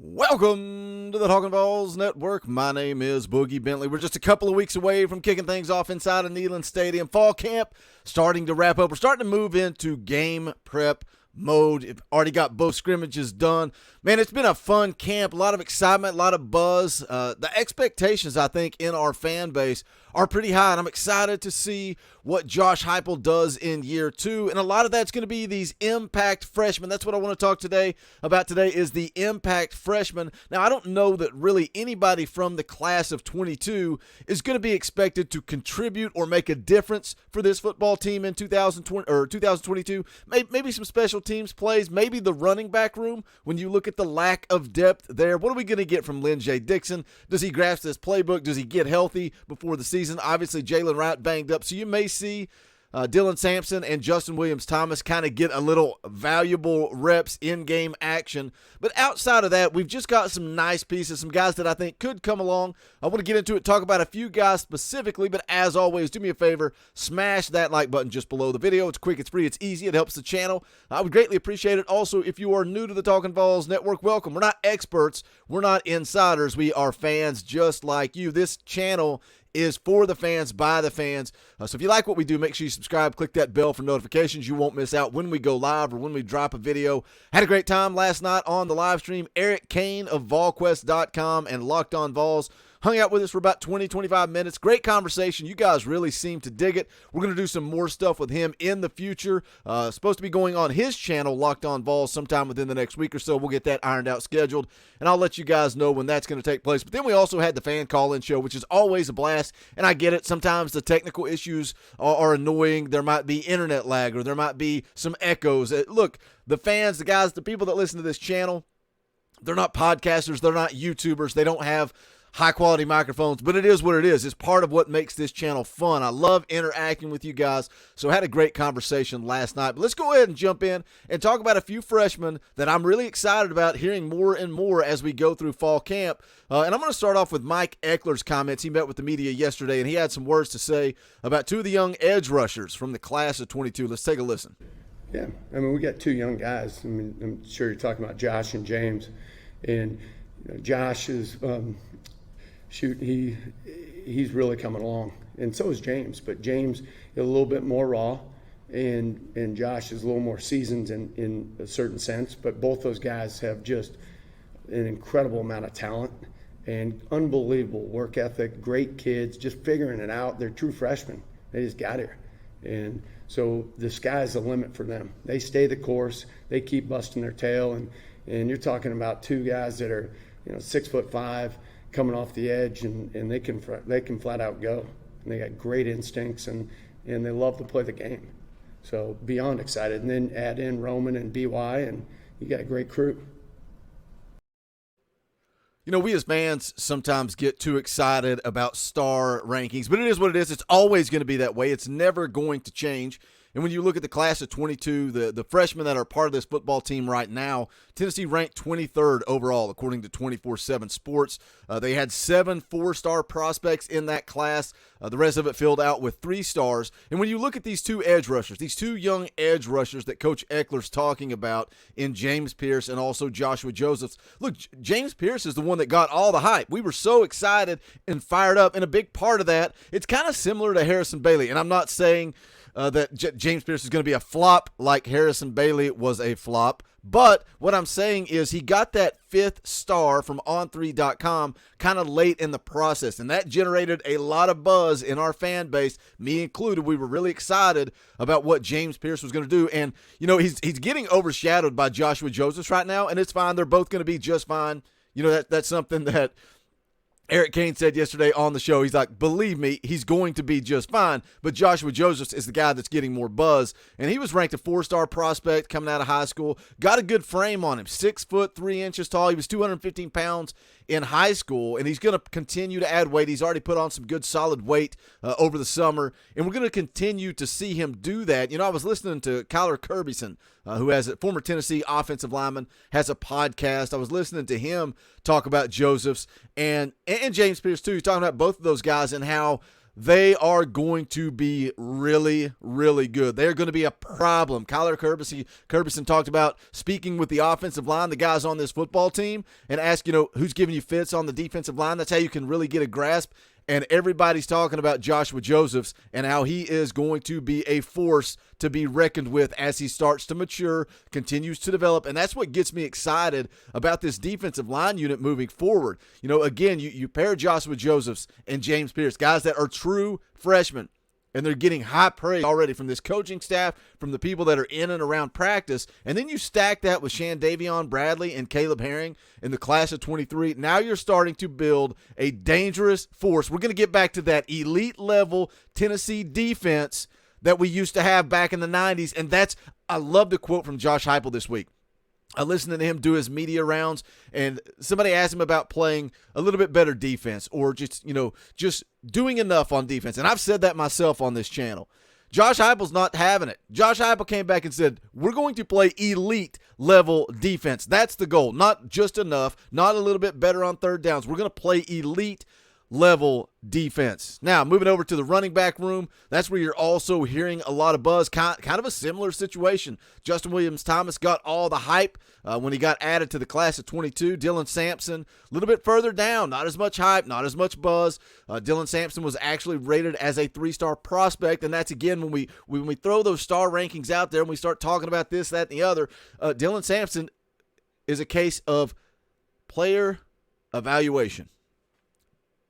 Welcome to the Talkin VAWLS Network. My name is Boogie Bentley. We're just a couple of weeks away from kicking things off inside of Neyland Stadium. Fall camp starting to wrap up. We're starting to move into game prep mode. It already got both scrimmages done. Man, it's been a fun camp. A lot of excitement, a lot of buzz. The expectations, I think, in our fan base are pretty high, and I'm excited to see what Josh Heupel does in year two. And a lot of that's going to be these impact freshmen. That's what I want to talk about today is the impact freshmen. Now, I don't know that really anybody from the class of 22 is going to be expected to contribute or make a difference for this football team in 2020 or 2022. Maybe some special teams plays, maybe the running back room when you look at the lack of depth there. What are we going to get from Lynn J Dixon? Does he grasp this playbook? Does he get healthy before the season? Obviously, Jalen Wright banged up, so you may see Dylan Sampson and Justin Williams-Thomas kind of get a little valuable reps in-game action. But outside of that, we've just got some nice pieces, some guys that I think could come along. I want to get into it, talk about a few guys specifically, but as always, do me a favor, smash that like button just below the video. It's quick, it's free, it's easy, it helps the channel. I would greatly appreciate it. Also, if you are new to the Talkin VAWLS Network, welcome. We're not experts, we're not insiders, we are fans just like you. This channel is for the fans, by the fans. So if you like what we do, make sure you subscribe, click that bell for notifications. You won't miss out when we go live or when we drop a video. Had a great time last night on the live stream. Eric Kane of VolQuest.com and Locked On Vols hung out with us for about 20-25 minutes. Great conversation. You guys really seem to dig it. We're going to do some more stuff with him in the future. Supposed to be going on his channel, Locked On Vols, sometime within the next week or so. We'll get that ironed out, scheduled, and I'll let you guys know when that's going to take place. But then we also had the fan call-in show, which is always a blast, and I get it. Sometimes the technical issues are annoying. There might be internet lag or there might be some echoes. Look, the fans, the guys, the people that listen to this channel, they're not podcasters. They're not YouTubers. They don't have high-quality microphones, but it is what it is. It's part of what makes this channel fun. I love interacting with you guys, so I had a great conversation last night. But let's go ahead and jump in and talk about a few freshmen that I'm really excited about hearing more and more as we go through fall camp. And I'm going to start off with Mike Eckler's comments. He met with the media yesterday, and he had some words to say about two of the young edge rushers from the class of 22. Let's take a listen. Yeah, I mean, we got two young guys. I mean, I'm sure you're talking about Josh and James. And Josh is he's really coming along, and so is James. But James is a little bit more raw, and Josh is a little more seasoned in a certain sense. But both those guys have just an incredible amount of talent and unbelievable work ethic. Great kids, just figuring it out. They're true freshmen. They just got here, and so the sky's the limit for them. They stay the course. They keep busting their tail, and you're talking about two guys that are 6'5", coming off the edge, and they can flat out go. And they got great instincts, and they love to play the game. So beyond excited. And then add in Roman and BY, and you got a great crew. You know, we as fans sometimes get too excited about star rankings, but it is what it is. It's always going to be that way. It's never going to change. And when you look at the class of 22, the freshmen that are part of this football team right now, Tennessee ranked 23rd overall, according to 24/7 Sports. They had 7 4-star prospects in that class. The rest of it filled out with 3 stars. And when you look at these two edge rushers, these two young edge rushers that Coach Eckler's talking about in James Pierce and also Joshua Josephs, look, James Pierce is the one that got all the hype. We were so excited and fired up, and a big part of that, it's kind of similar to Harrison Bailey. And I'm not saying that James Pierce is going to be a flop like Harrison Bailey was a flop. But what I'm saying is he got that 5th star from On3.com kind of late in the process, and that generated a lot of buzz in our fan base, me included. We were really excited about what James Pierce was going to do, and he's getting overshadowed by Joshua Josephs right now, and it's fine. They're both going to be just fine. That's something that Eric Kane said yesterday on the show, he's like, believe me, he's going to be just fine. But Joshua Josephs is the guy that's getting more buzz. And he was ranked a 4-star prospect coming out of high school. Got a good frame on him. 6 foot 3 inches tall. He was 215 pounds in high school. And he's going to continue to add weight. He's already put on some good solid weight over the summer. And we're going to continue to see him do that. You know, I was listening to Kyler Kirbyson, who has a former Tennessee offensive lineman, has a podcast. I was listening to him talk about Josephs and James Pierce too. He's talking about both of those guys and how they are going to be really, really good. They're going to be a problem. Kyler Kirbyson talked about speaking with the offensive line, the guys on this football team, and ask, who's giving you fits on the defensive line. That's how you can really get a grasp. And everybody's talking about Joshua Josephs and how he is going to be a force to be reckoned with as he starts to mature, continues to develop. And that's what gets me excited about this defensive line unit moving forward. Again, you pair Joshua Josephs and James Pierce, guys that are true freshmen. And they're getting high praise already from this coaching staff, from the people that are in and around practice. And then you stack that with Shandavion Bradley and Caleb Herring in the class of 23. Now you're starting to build a dangerous force. We're going to get back to that elite level Tennessee defense that we used to have back in the 90s. And I love the quote from Josh Heupel this week. I listened to him do his media rounds, and somebody asked him about playing a little bit better defense or just doing enough on defense. And I've said that myself on this channel. Josh Heupel's not having it. Josh Heupel came back and said, we're going to play elite level defense. That's the goal. Not just enough, not a little bit better on third downs. We're going to play elite level defense. Now, moving over to the running back room, that's where you're also hearing a lot of buzz. Kind of a similar situation. Justin Williams-Thomas got all the hype when he got added to the class of 22. Dylan Sampson, a little bit further down, not as much hype, not as much buzz. Dylan Sampson was actually rated as a 3-star prospect, and that's, again, when we throw those star rankings out there and we start talking about this, that, and the other, Dylan Sampson is a case of player evaluation.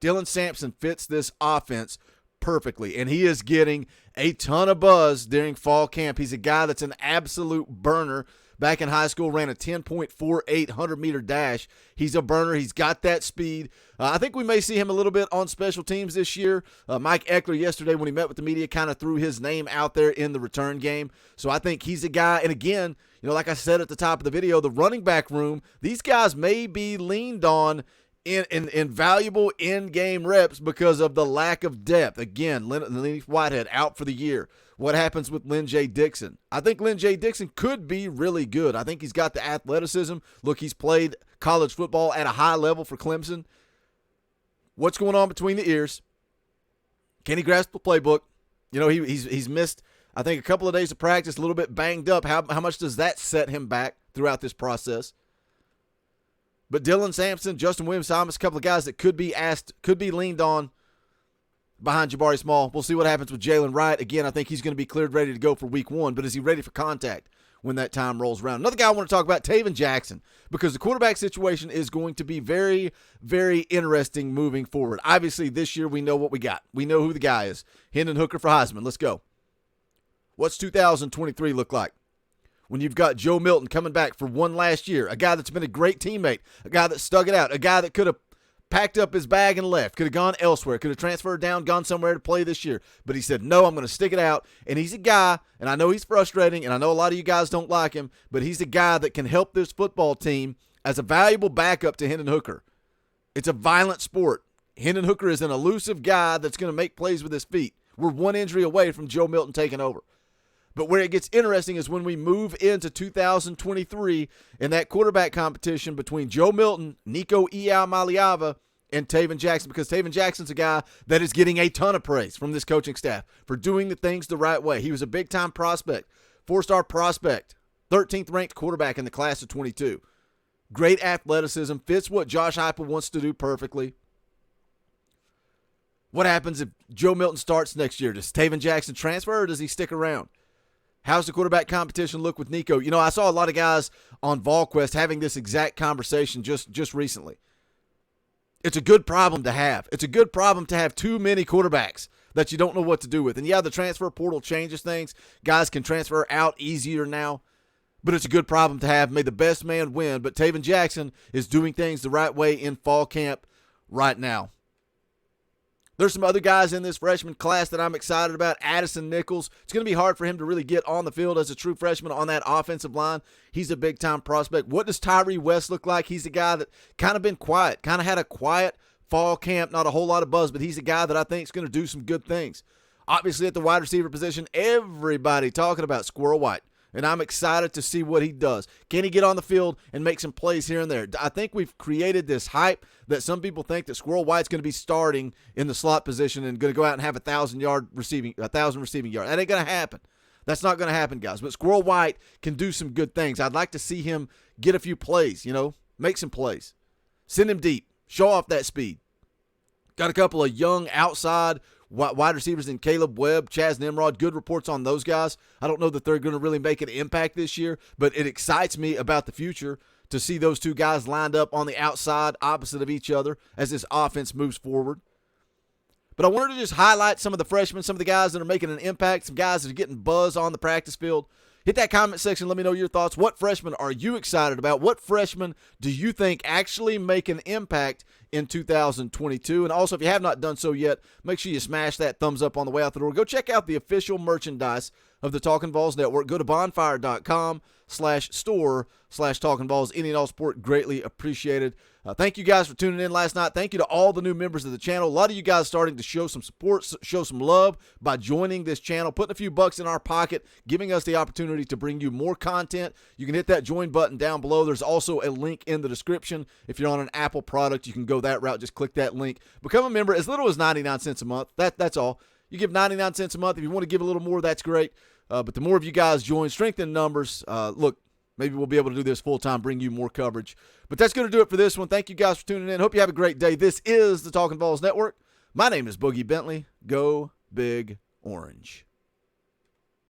Dylan Sampson fits this offense perfectly, and he is getting a ton of buzz during fall camp. He's a guy that's an absolute burner. Back in high school, ran a 10.48 100-meter dash. He's a burner. He's got that speed. I think we may see him a little bit on special teams this year. Mike Eckler yesterday when he met with the media kind of threw his name out there in the return game. So I think he's a guy, and again, like I said at the top of the video, the running back room, these guys may be leaned on in valuable in-game reps because of the lack of depth. Again, Lenny Whitehead out for the year. What happens with Lynn J Dixon? I think Lynn J Dixon could be really good. I think he's got the athleticism. Look, he's played college football at a high level for Clemson. What's going on between the ears? Can he grasp the playbook? He's missed, I think, a couple of days of practice, a little bit banged up. How much does that set him back throughout this process? But Dylan Sampson, Justin Williams-Thomas, a couple of guys that could be leaned on behind Jabari Small. We'll see what happens with Jalen Wright. Again, I think he's going to be cleared, ready to go for week 1, but is he ready for contact when that time rolls around? Another guy I want to talk about, Taven Jackson, because the quarterback situation is going to be very, very interesting moving forward. Obviously, this year we know what we got. We know who the guy is. Hendon Hooker for Heisman. Let's go. What's 2023 look like? When you've got Joe Milton coming back for one last year, a guy that's been a great teammate, a guy that stuck it out, a guy that could have packed up his bag and left, could have gone elsewhere, could have transferred down, gone somewhere to play this year. But he said, no, I'm going to stick it out. And he's a guy, and I know he's frustrating, and I know a lot of you guys don't like him, but he's a guy that can help this football team as a valuable backup to Hendon Hooker. It's a violent sport. Hendon Hooker is an elusive guy that's going to make plays with his feet. We're one injury away from Joe Milton taking over. But where it gets interesting is when we move into 2023 in that quarterback competition between Joe Milton, Nico Iamaleava, and Taven Jackson, because Taven Jackson's a guy that is getting a ton of praise from this coaching staff for doing the things the right way. He was a big-time prospect, 4-star prospect, 13th ranked quarterback in the class of 22. Great athleticism, fits what Josh Heupel wants to do perfectly. What happens if Joe Milton starts next year? Does Taven Jackson transfer or does he stick around? How's the quarterback competition look with Nico? I saw a lot of guys on VAWLS having this exact conversation just recently. It's a good problem to have. It's a good problem to have too many quarterbacks that you don't know what to do with. And yeah, the transfer portal changes things. Guys can transfer out easier now. But it's a good problem to have. May the best man win. But Taven Jackson is doing things the right way in fall camp right now. There's some other guys in this freshman class that I'm excited about. Addison Nichols. It's going to be hard for him to really get on the field as a true freshman on that offensive line. He's a big-time prospect. What does Tyree West look like? He's a guy that kind of been quiet, kind of had a quiet fall camp, not a whole lot of buzz, but he's a guy that I think is going to do some good things. Obviously, at the wide receiver position, everybody talking about Squirrel White, and I'm excited to see what he does. Can he get on the field and make some plays here and there? I think we've created this hype that some people think that Squirrel White's going to be starting in the slot position and going to go out and have 1,000 receiving yards. That ain't going to happen. That's not going to happen, guys. But Squirrel White can do some good things. I'd like to see him get a few plays, make some plays. Send him deep. Show off that speed. Got a couple of young outside wide receivers in Caleb Webb, Chaz Nimrod. Good reports on those guys. I don't know that they're going to really make an impact this year, but it excites me about the future to see those two guys lined up on the outside opposite of each other as this offense moves forward. But I wanted to just highlight some of the freshmen, some of the guys that are making an impact, some guys that are getting buzz on the practice field. Hit that comment section. Let me know your thoughts. What freshmen are you excited about? What freshmen do you think actually make an impact in 2022? And also, if you have not done so yet, make sure you smash that thumbs up on the way out the door. Go check out the official merchandise of the Talkin' VAWLS Network. Go to bonfire.com/store/Talkin' VAWLS. Any and all support greatly appreciated. Thank you guys for tuning in last night. Thank you to all the new members of the channel. A lot of you guys starting to show some support, show some love by joining this channel, putting a few bucks in our pocket, giving us the opportunity to bring you more content. You can hit that join button down below. There's also a link in the description. If you're on an Apple product, you can go that route. Just click that link. Become a member as little as 99 cents a month. That's all. You give 99 cents a month. If you want to give a little more, that's great. But the more of you guys join, strengthen numbers. Look, maybe we'll be able to do this full-time, bring you more coverage. But that's going to do it for this one. Thank you guys for tuning in. Hope you have a great day. This is the Talkin' VAWLS Network. My name is Boogie Bentley. Go Big Orange.